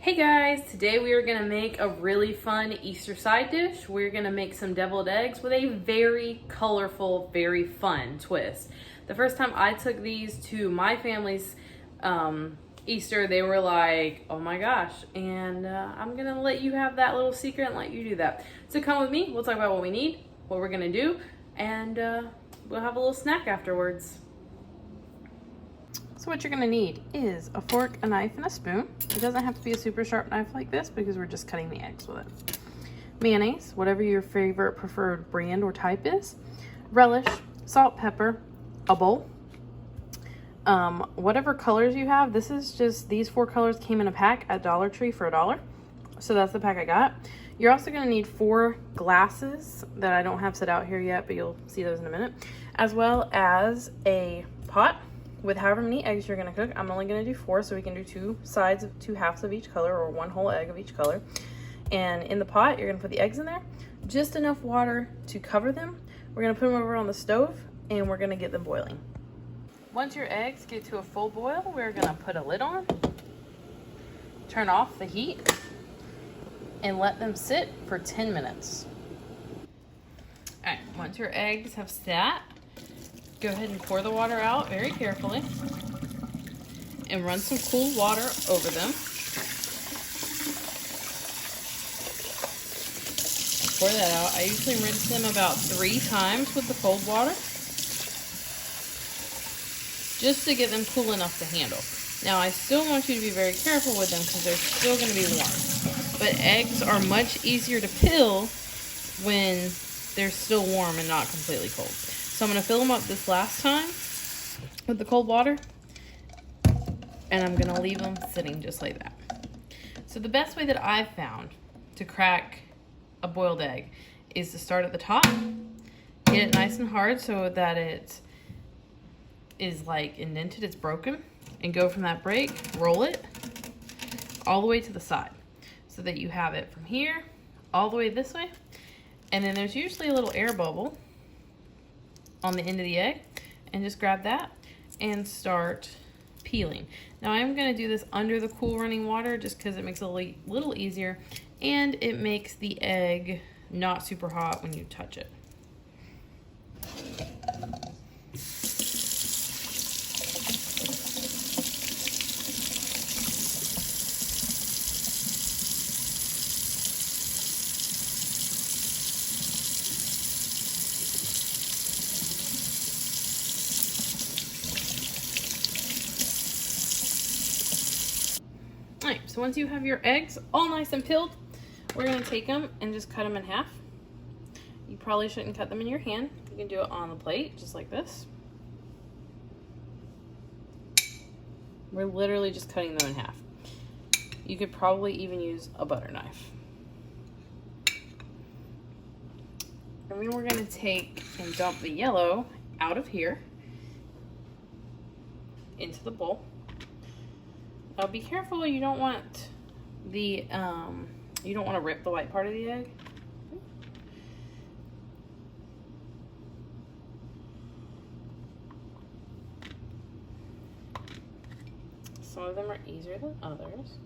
Hey guys, today we are gonna make a really fun Easter side dish. We're gonna make some deviled eggs with a very colorful, very fun twist. The first time I took these to my family's Easter, they were like, oh my gosh, and I'm gonna let you have that little secret and let you do that. So come with me, we'll talk about what we need, what we're gonna do, and we'll have a little snack afterwards. So what you're gonna need is a fork, a knife, and a spoon. It doesn't have to be a super sharp knife like this because we're just cutting the eggs with it. Mayonnaise, whatever your favorite preferred brand or type is. Relish, salt, pepper, a bowl. Whatever colors you have, this is just, these 4 colors came in a pack at Dollar Tree for $1. So that's the pack I got. You're also gonna need 4 glasses that I don't have set out here yet, but you'll see those in a minute, as well as a pot with however many eggs you're gonna cook. I'm only gonna do 4, so we can do 2 sides, 2 halves of each color, or 1 whole egg of each color. And in the pot, you're gonna put the eggs in there, just enough water to cover them. We're gonna put them over on the stove, and we're gonna get them boiling. Once your eggs get to a full boil, we're gonna put a lid on, turn off the heat, and let them sit for 10 minutes. All right, once your eggs have sat, go ahead and pour the water out very carefully and run some cool water over them. Pour that out. I usually rinse them about 3 times with the cold water just to get them cool enough to handle. Now I still want you to be very careful with them because they're still going to be warm. But eggs are much easier to peel when they're still warm and not completely cold. So I'm gonna fill them up this last time with the cold water, and I'm gonna leave them sitting just like that. So the best way that I've found to crack a boiled egg is to start at the top, get it nice and hard so that it is like indented, it's broken, and go from that break, roll it all the way to the side so that you have it from here all the way this way. And then there's usually a little air bubble on the end of the egg, and just grab that and start peeling. Now I'm going to do this under the cool running water just because it makes it a little easier, and it makes the egg not super hot when you touch it. Alright, so once you have your eggs all nice and peeled, we're going to take them and just cut them in half. You probably shouldn't cut them in your hand. You can do it on the plate, just like this. We're literally just cutting them in half. You could probably even use a butter knife. And then we're going to take and dump the yellow out of here into the bowl. Now be careful, you don't want the you don't want to rip the white part of the egg. Some of them are easier than others.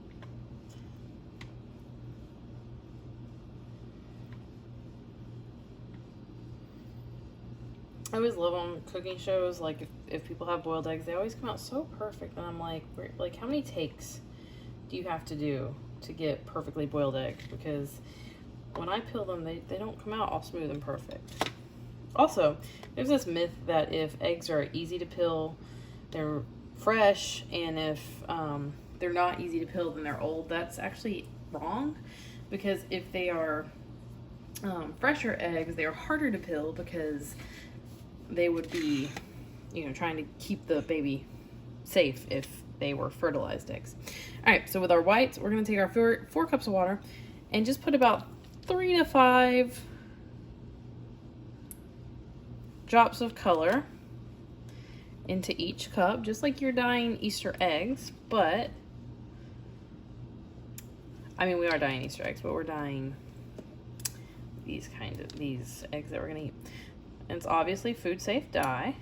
I always love on cooking shows, like if people have boiled eggs, they always come out so perfect, and I'm like, how many takes do you have to do to get perfectly boiled eggs? Because when I peel them, they don't come out all smooth and perfect. Also, there's this myth that if eggs are easy to peel, they're fresh, and if they're not easy to peel, then they're old. That's actually wrong, because if they are fresher eggs, they are harder to peel because they would be, trying to keep the baby safe if they were fertilized eggs. All right, so with our whites, we're gonna take our 4 cups of water and just put about 3 to 5 drops of color into each cup, just like you're dyeing Easter eggs, but, I mean, we are dyeing Easter eggs, but we're dyeing these eggs that we're gonna eat. And it's obviously food safe dye.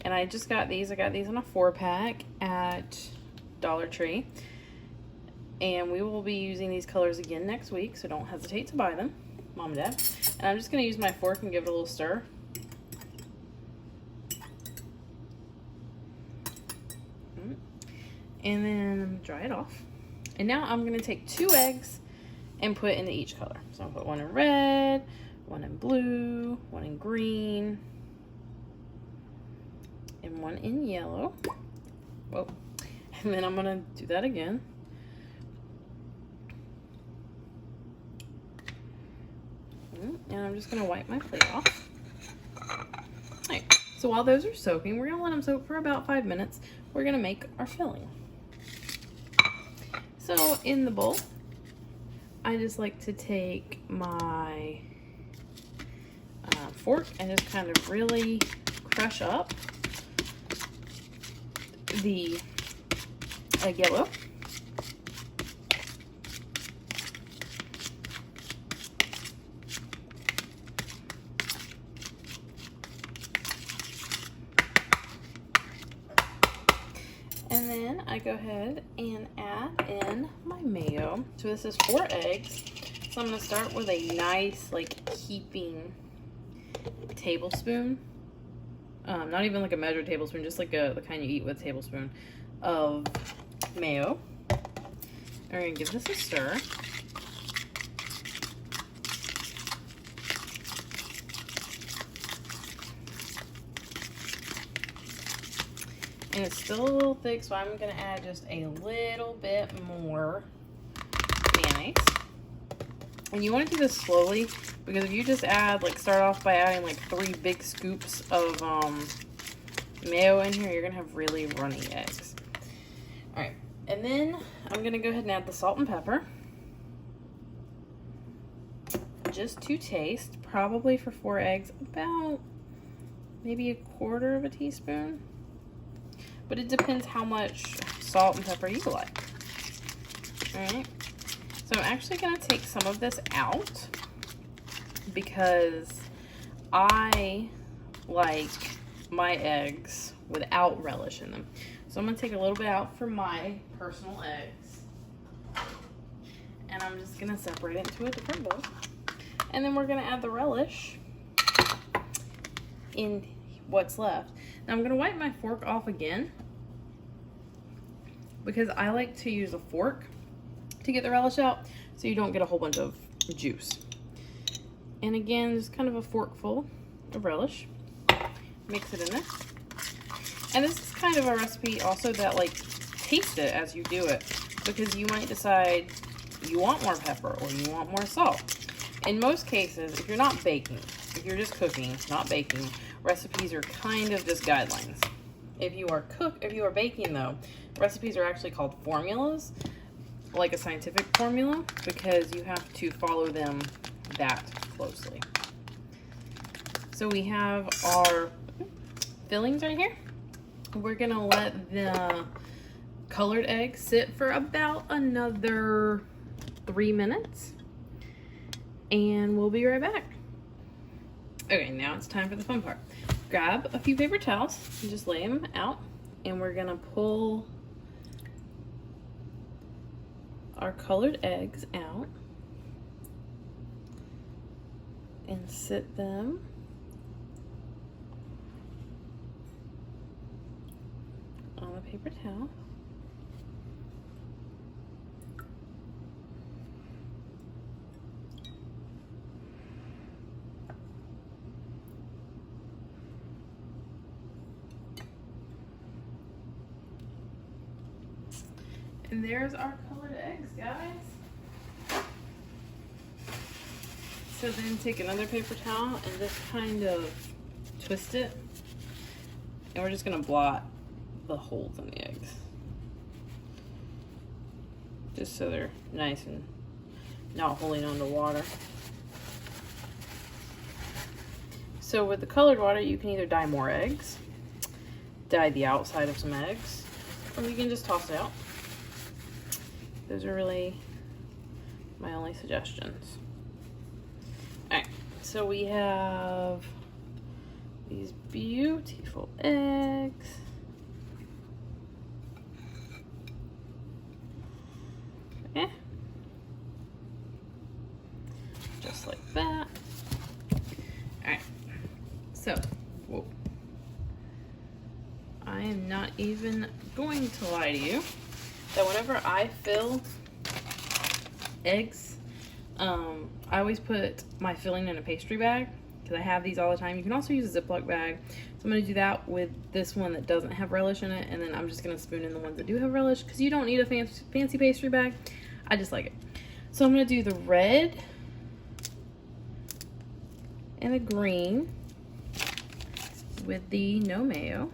And I just got these. I got these in a 4-pack at Dollar Tree. And we will be using these colors again next week, so don't hesitate to buy them, Mom and Dad. And I'm just going to use my fork and give it a little stir. And then dry it off. And now I'm going to take 2 eggs and put into each color. So I'll put one in red, one in blue, one in green, and one in yellow. Whoa. And then I'm going to do that again. And I'm just going to wipe my plate off. Alright, so while those are soaking, we're going to let them soak for about 5 minutes. We're going to make our filling. So in the bowl, I just like to take my fork and just kind of really crush up the egg yellow. And then I go ahead and add in my mayo. So this is 4 eggs. So I'm going to start with a nice, like, heaping tablespoon. Not even like a measured tablespoon, just like the kind you eat with a tablespoon of mayo. And we're going to give this a stir. And it's still a little thick, so I'm going to add just a little bit more mayonnaise. And you want to do this slowly, because if you just add, like, start off by adding like 3 big scoops of mayo in here, you're going to have really runny eggs. Alright, and then I'm going to go ahead and add the salt and pepper. Just to taste, probably for 4 eggs, about maybe 1/4 teaspoon. But it depends how much salt and pepper you like. Alright, so I'm actually going to take some of this out because I like my eggs without relish in them. So I'm going to take a little bit out for my personal eggs. And I'm just going to separate it into a different bowl. And then we're going to add the relish in what's left. Now I'm going to wipe my fork off again because I like to use a fork to get the relish out so you don't get a whole bunch of juice. And again, just kind of a forkful of relish. Mix it in there. And this is kind of a recipe also that, like, taste it as you do it, because you might decide you want more pepper or you want more salt. In most cases, if you're not baking, if you're just cooking, not baking, recipes are kind of just guidelines. If you are baking though, recipes are actually called formulas, like a scientific formula, because you have to follow them that closely. So we have our fillings right here. We're gonna let the colored egg sit for about another 3 minutes, and we'll be right back. Okay, now it's time for the fun part. Grab a few paper towels and just lay them out, and we're gonna pull our colored eggs out and sit them on a paper towel. And there's our colored eggs, guys. So then take another paper towel and just kind of twist it. And we're just gonna blot the holes in the eggs. Just so they're nice and not holding on to water. So with the colored water, you can either dye more eggs, dye the outside of some eggs, or you can just toss it out. Those are really my only suggestions. Alright, so we have these beautiful eggs. even going to lie to you that whenever I fill eggs, I always put my filling in a pastry bag because I have these all the time. You can also use a Ziploc bag. So I'm going to do that with this one that doesn't have relish in it, and then I'm just going to spoon in the ones that do have relish because you don't need a fancy pastry bag. I just like it. So I'm going to do the red and the green with the no mayo.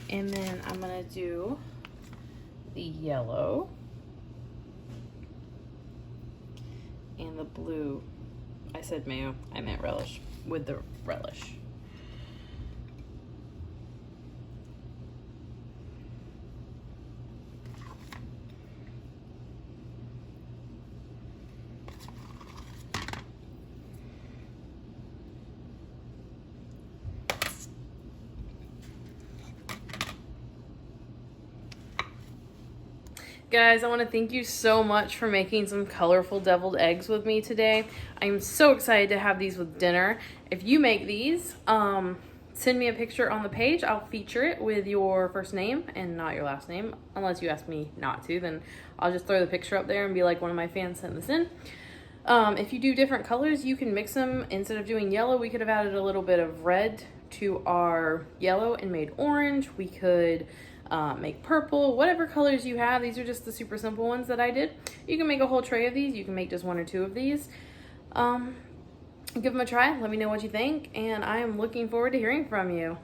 And then I'm going to do the yellow and the blue. I said mayo, I meant relish, with the relish. Guys, I want to thank you so much for making some colorful deviled eggs with me today. I'm so excited to have these with dinner. If you make these, send me a picture on the page. I'll feature it with your first name and not your last name. Unless you ask me not to, then I'll just throw the picture up there and be like, one of my fans sent this in. If you do different colors, you can mix them. Instead of doing yellow, we could have added a little bit of red to our yellow and made orange. We could make purple, whatever colors you have. These are just the super simple ones that I did. You can make a whole tray of these. You can make just 1 or 2 of these. Give them a try. Let me know what you think, and I am looking forward to hearing from you.